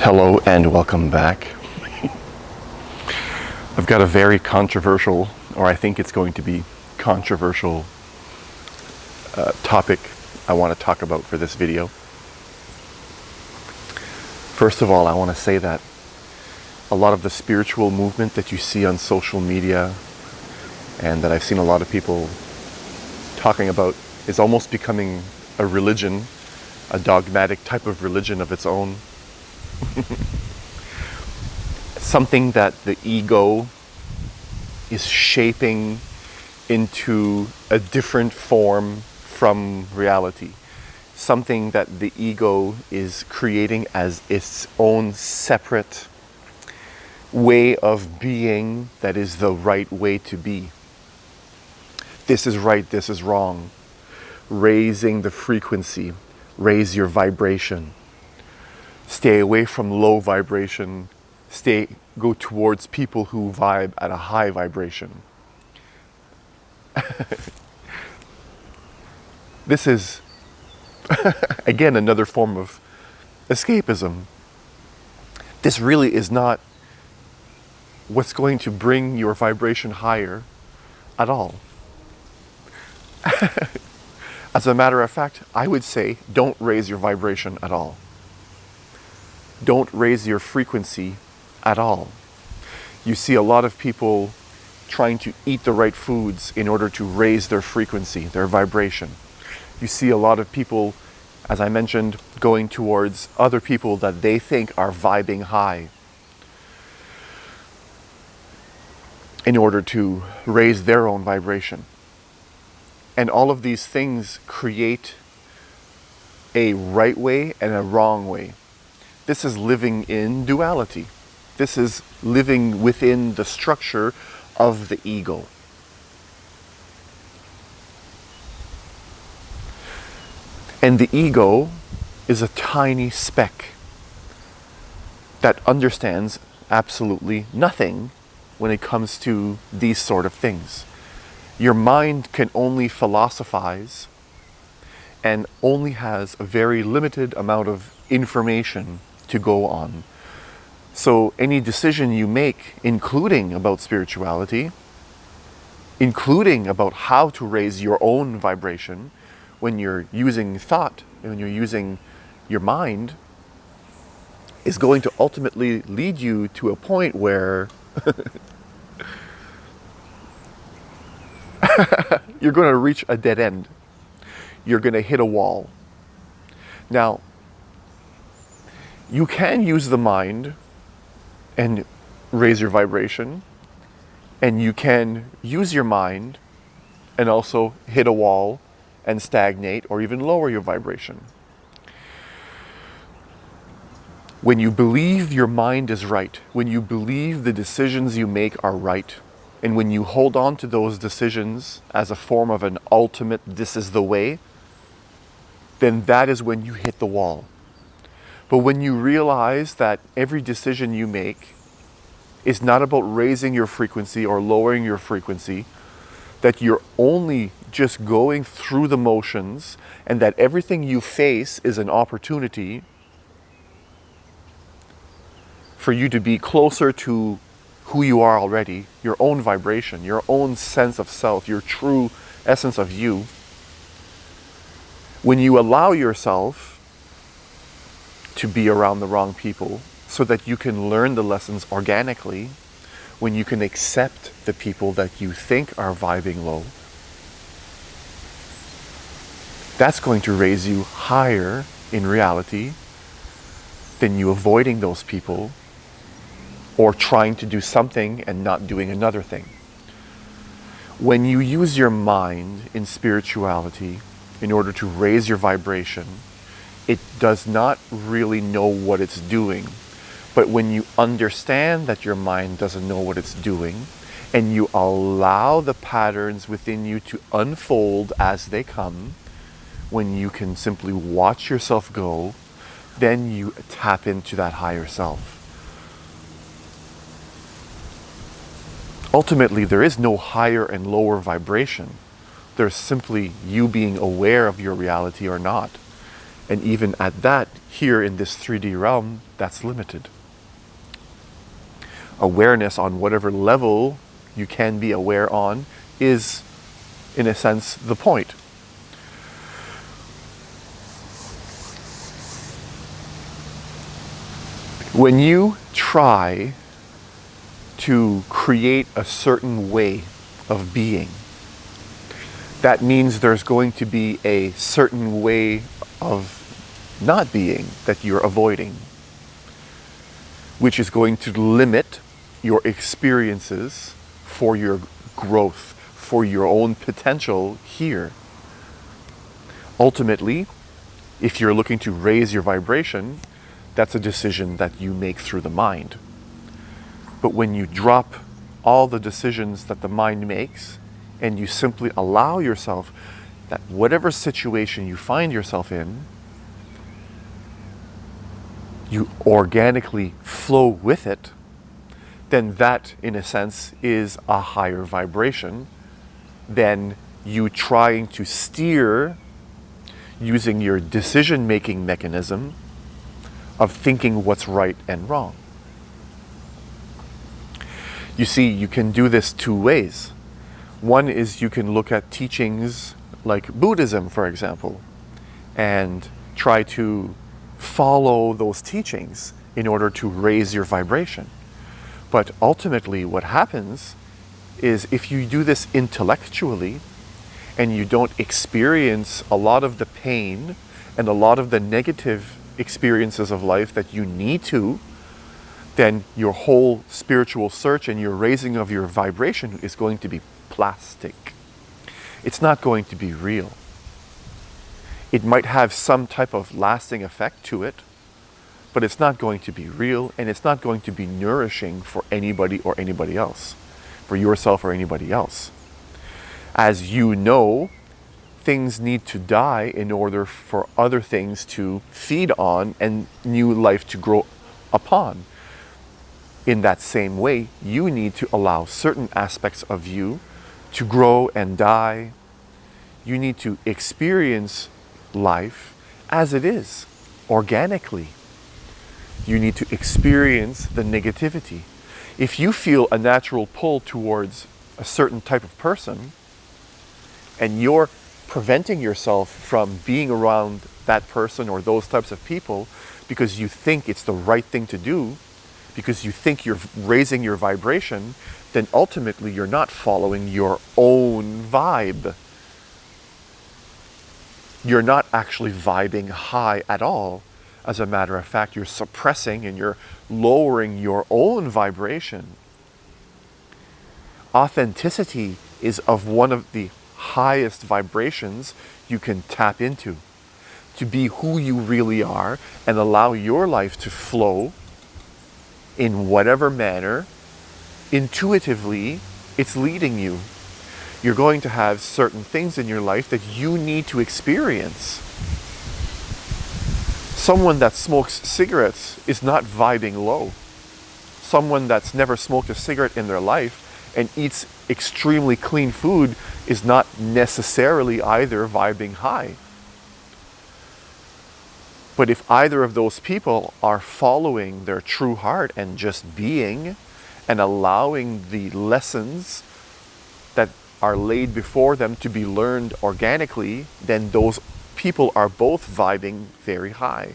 Hello and welcome back. I've got a very controversial, or I think it's going to be controversial, topic I want to talk about for this video. First of all, I want to say that a lot of the spiritual movement that you see on social media and that I've seen a lot of people talking about is almost becoming a religion, a dogmatic type of religion of its own. Something that the ego is shaping into a different form from reality. Something that the ego is creating as its own separate way of being that is the right way to be. This is right, this is wrong. Raising the frequency, raise your vibration. Stay away from low vibration. Go towards people who vibe at a high vibration. This is, again, another form of escapism. This really is not what's going to bring your vibration higher at all. As a matter of fact, I would say don't raise your vibration at all. Don't raise your frequency at all. You see a lot of people trying to eat the right foods in order to raise their frequency, their vibration. You see a lot of people, as I mentioned, going towards other people that they think are vibing high in order to raise their own vibration. And all of these things create a right way and a wrong way. This is living in duality. This is living within the structure of the ego. And the ego is a tiny speck that understands absolutely nothing when it comes to these sort of things. Your mind can only philosophize and only has a very limited amount of information to go on. So any decision you make, including about spirituality, including about how to raise your own vibration, when you're using thought, when you're using your mind, is going to ultimately lead you to a point where you're going to reach a dead end. You're going to hit a wall. Now, you can use the mind and raise your vibration, and you can use your mind and also hit a wall and stagnate or even lower your vibration. When you believe your mind is right, when you believe the decisions you make are right, and when you hold on to those decisions as a form of an ultimate, this is the way, then that is when you hit the wall. But when you realize that every decision you make is not about raising your frequency or lowering your frequency, that you're only just going through the motions, and that everything you face is an opportunity for you to be closer to who you are already, your own vibration, your own sense of self, your true essence of you. When you allow yourself to be around the wrong people so that you can learn the lessons organically, when you can accept the people that you think are vibing low, that's going to raise you higher in reality than you avoiding those people or trying to do something and not doing another thing. When you use your mind in spirituality in order to raise your vibration, it does not really know what it's doing. But when you understand that your mind doesn't know what it's doing, and you allow the patterns within you to unfold as they come, when you can simply watch yourself go, then you tap into that higher self. Ultimately, there is no higher and lower vibration. There's simply you being aware of your reality or not. And even at that, here in this 3D realm, that's limited. Awareness on whatever level you can be aware on is, in a sense, the point. When you try to create a certain way of being, that means there's going to be a certain way of not being that you're avoiding, which is going to limit your experiences for your growth, for your own potential here. Ultimately, if you're looking to raise your vibration, that's a decision that you make through the mind. But when you drop all the decisions that the mind makes and you simply allow yourself that whatever situation you find yourself in, you organically flow with it, then that, in a sense, is a higher vibration than you trying to steer using your decision-making mechanism of thinking what's right and wrong. You see, you can do this two ways. One is you can look at teachings like Buddhism, for example, and try to follow those teachings in order to raise your vibration. But ultimately what happens is if you do this intellectually and you don't experience a lot of the pain and a lot of the negative experiences of life that you need to, then your whole spiritual search and your raising of your vibration is going to be plastic. It's not going to be real. It might have some type of lasting effect to it, but it's not going to be real, and it's not going to be nourishing for anybody or anybody else, for yourself or anybody else. As you know, things need to die in order for other things to feed on and new life to grow upon. In that same way, you need to allow certain aspects of you to grow and die. You need to experience life as it is, organically. You need to experience the negativity. If you feel a natural pull towards a certain type of person, and you're preventing yourself from being around that person or those types of people because you think it's the right thing to do, because you think you're raising your vibration, then ultimately you're not following your own vibe. You're not actually vibing high at all. As a matter of fact, you're suppressing and you're lowering your own vibration. Authenticity is of one of the highest vibrations you can tap into. To be who you really are and allow your life to flow in whatever manner, intuitively, it's leading you. You're going to have certain things in your life that you need to experience. Someone that smokes cigarettes is not vibing low. Someone that's never smoked a cigarette in their life and eats extremely clean food is not necessarily either vibing high. But if either of those people are following their true heart and just being and allowing the lessons that are laid before them to be learned organically, then those people are both vibing very high.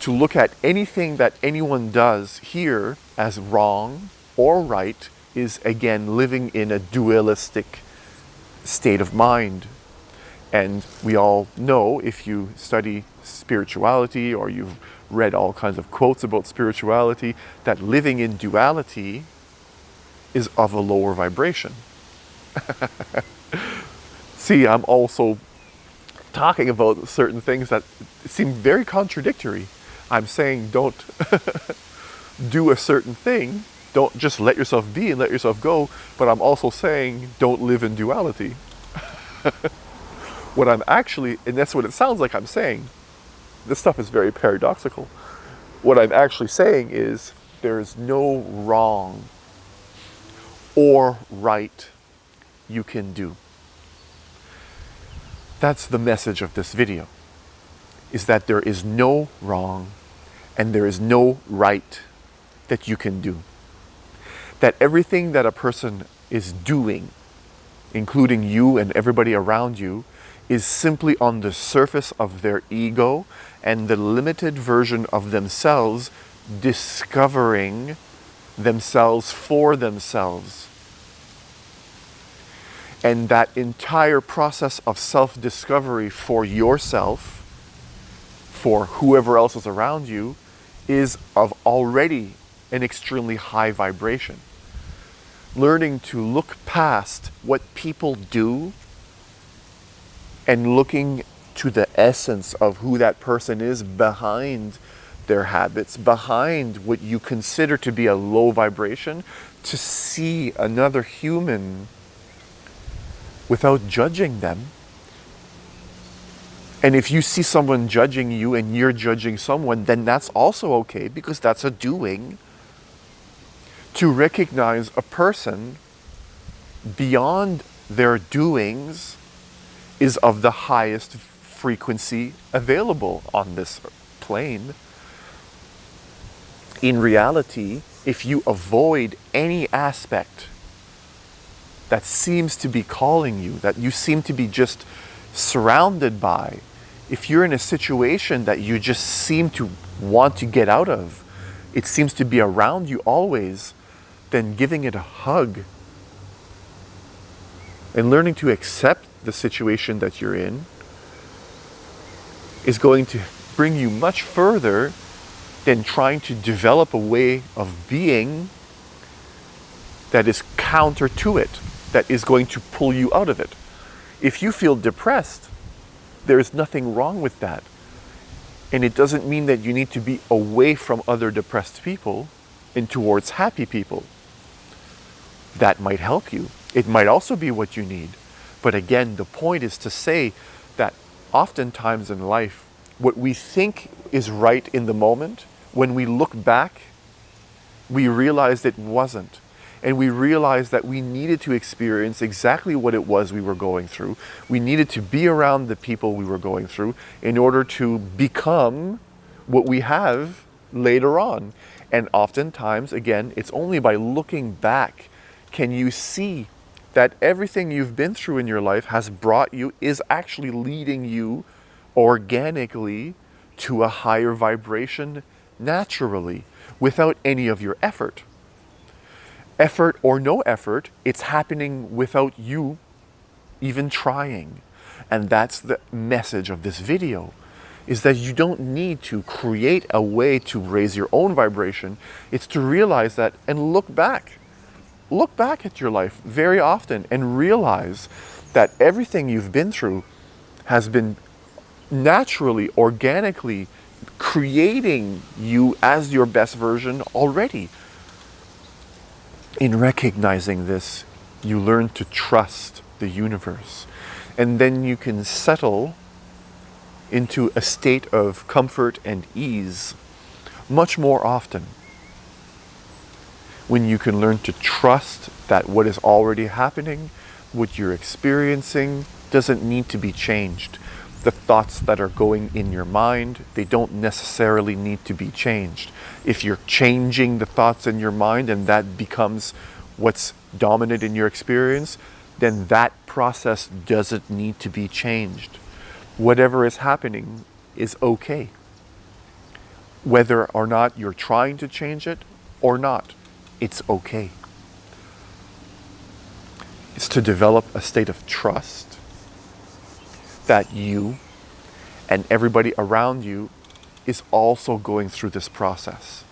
To look at anything that anyone does here as wrong or right is again living in a dualistic state of mind. And we all know, if you study spirituality or you've read all kinds of quotes about spirituality, that living in duality is of a lower vibration. See, I'm also talking about certain things that seem very contradictory. I'm saying don't do a certain thing, don't just let yourself be and let yourself go, but I'm also saying don't live in duality. What I'm actually, and that's what it sounds like I'm saying, this stuff is very paradoxical. What I'm actually saying is there is no wrong or right you can do. That's the message of this video. is that there is no wrong and there is no right that you can do. That everything that a person is doing, including you and everybody around you, is simply on the surface of their ego and the limited version of themselves discovering themselves for themselves. And that entire process of self-discovery for yourself, for whoever else is around you, is of already an extremely high vibration. Learning to look past what people do and looking to the essence of who that person is behind their habits, behind what you consider to be a low vibration, to see another human without judging them. And if you see someone judging you and you're judging someone, then that's also okay, because that's a doing. To recognize a person beyond their doings is of the highest frequency available on this plane. In reality, if you avoid any aspect that seems to be calling you, that you seem to be just surrounded by, if you're in a situation that you just seem to want to get out of, it seems to be around you always, then giving it a hug and learning to accept the situation that you're in is going to bring you much further than trying to develop a way of being that is counter to it, that is going to pull you out of it. If you feel depressed, there is nothing wrong with that. And it doesn't mean that you need to be away from other depressed people and towards happy people. That might help you. It might also be what you need. But again, the point is to say that oftentimes in life, what we think is right in the moment, when we look back, we realize it wasn't. And we realized that we needed to experience exactly what it was we were going through. We needed to be around the people we were going through in order to become what we have later on. And oftentimes, again, it's only by looking back can you see that everything you've been through in your life has brought you, is actually leading you organically to a higher vibration naturally, without any of your effort. Effort or no effort, it's happening without you even trying. And that's the message of this video, is that you don't need to create a way to raise your own vibration. It's to realize that and look back. Look back at your life very often and realize that everything you've been through has been naturally, organically creating you as your best version already. In recognizing this, you learn to trust the universe. And then you can settle into a state of comfort and ease much more often. When you can learn to trust that what is already happening, what you're experiencing, doesn't need to be changed. The thoughts that are going in your mind, they don't necessarily need to be changed. If you're changing the thoughts in your mind and that becomes what's dominant in your experience, then that process doesn't need to be changed. Whatever is happening is okay. Whether or not you're trying to change it or not, it's okay. It's to develop a state of trust that you and everybody around you is also going through this process,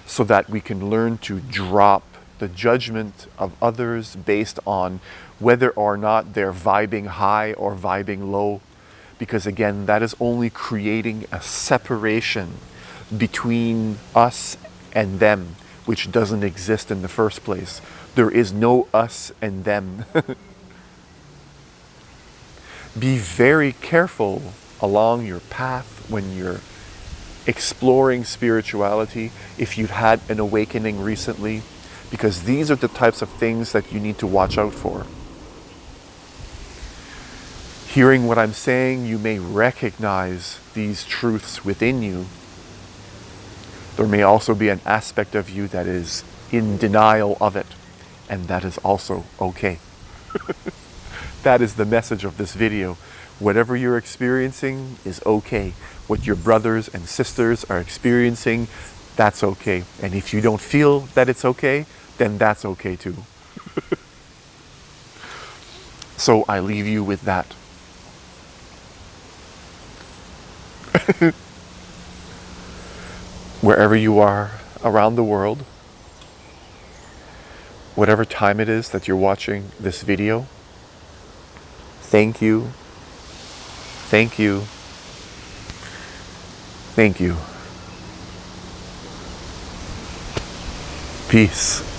so that we can learn to drop the judgment of others based on whether or not they're vibing high or vibing low. Because again, that is only creating a separation between us and them, which doesn't exist in the first place. There is no us and them. Be very careful along your path when you're exploring spirituality, if you've had an awakening recently, because these are the types of things that you need to watch out for. Hearing what I'm saying, you may recognize these truths within you. There may also be an aspect of you that is in denial of it, and that is also okay. That is the message of this video. Whatever you're experiencing is okay. What your brothers and sisters are experiencing, that's okay. And if you don't feel that it's okay, then that's okay too. So I leave you with that. Wherever you are around the world, whatever time it is that you're watching this video, thank you, thank you, thank you. Peace.